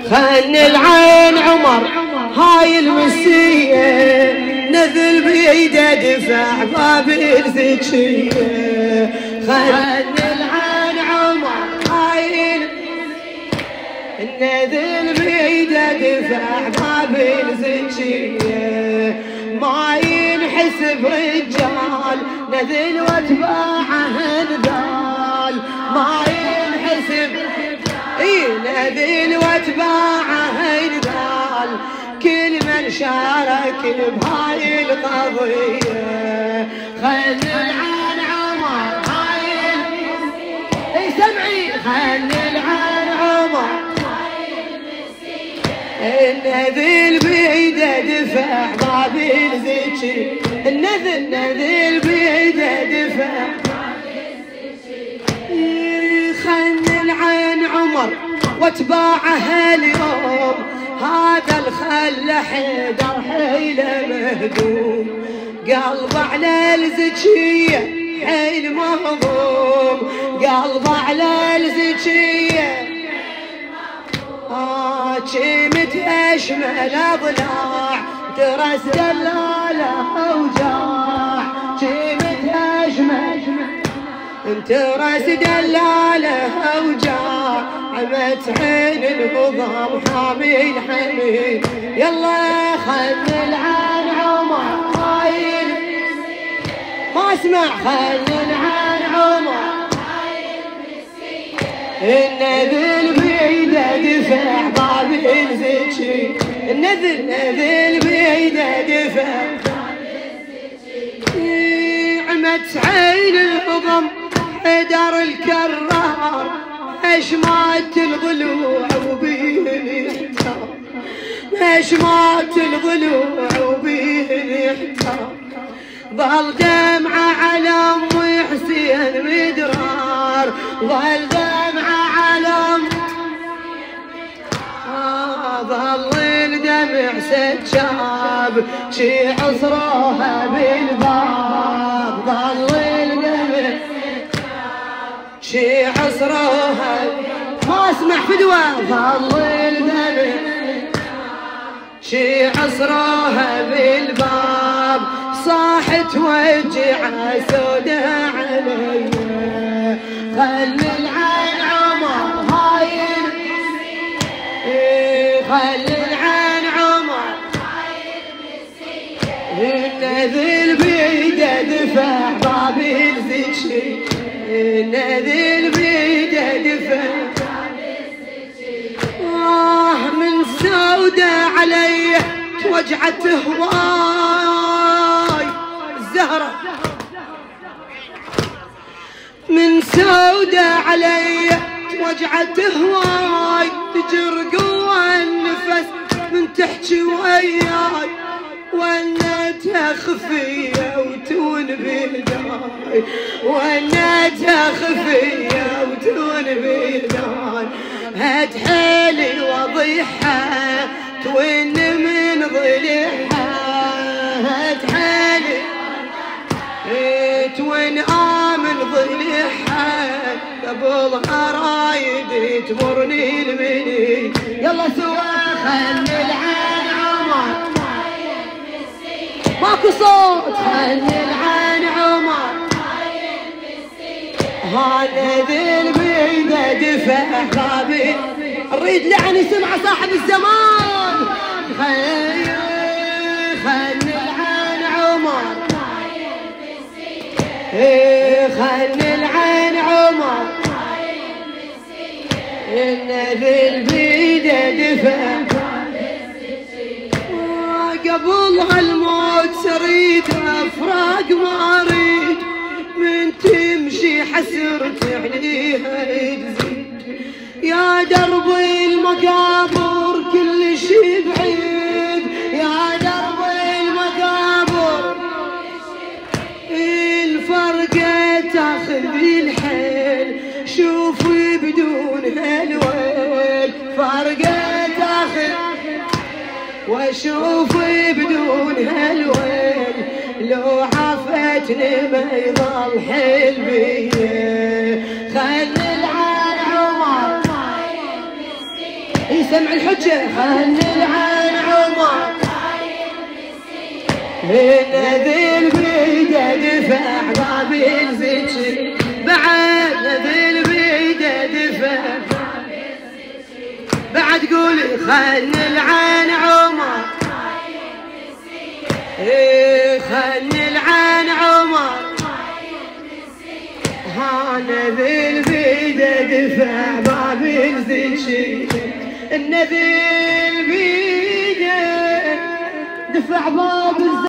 خن العين عمر هاي المسية نذل بيده دفع باب الذكية خن العين عمر هاي نذل بيده دفع باب الذكية ما ينحسب رجال نذل واتباعه نذال ما ينحسب نذل واتباعه نذال كل من شارك بهاي القضية خل العين عمر هاي سمعي خل العين عمر النذل بيده دفع باب الذكي النذل بيده دفع خن العين عمر واتباعها اليوم هذا الخل حيدر حيله مهدوم قلب على الزكية حيل مهضوم قلب على الزكية شمت اشمل اضلاع درس دلاله اوجاع شمت اشمل ترس دلاله اوجاع عمت عين الهضم حامي الحنين يلا خل العين عمر هاي ما اسمع خل العين عمر النذل بيده دفع باب الذكي النذل بيده دفع عمت عين الهضم حيدر الكرار اشمات الضلوع وبيه الاحتار اشمات الضلوع وبيه الاحتار ظل دمعه على ام حسين مدرار ظل دمعه على ظل الدمع سجاب شي عصروها بالباب ظل الدمع شي عصروها ما اسمع فدوى ظل الدمع شي عصروها بالباب صاحت وجعها سودا علي خل العين عمر هاي خل العين عمر النذل بيده دفع باب الذكي النذل بيده دفع من سودة علي توجعت هواي الزهرة من سودة علي توجعت هواي تجر قوة النفس من تحكي وياي ونتها خفية وتون بيداي ونتها خفية وتون بيداي هات حيلي وضيحها توين من ضلعها هات حيلي توين آمن ضلعها قبلها رايد تمرني المني يلا سوا خل العين عمر ماكو صوت خل العين عمر هذا ذل بيده دفع بابي نريد لعن يسمع صاحب الزمان خل العين عمر خل العين عمر النذل بيده دفع قبل الموت سريد افراق ما اريد من تمشي حسرت عليها تزيد يا دربي المقابر كل شي بعيد يا دربي المقابر الفرقة تاخذ الحيل شوفي بدون هالويل فرقة تاخذ واشوفي بدون هالويل لو عفتني ما يضل حيل بيه خل العين عمر سمع الحجة خلي العين عمر نذل بيده دفع باب الزكي بعد نذل بيده دفع بعد قولي خلي العين عمر خلي العين عمر ها نذل بيده دفع باب الزكي النذل بيده دفع باب الزكي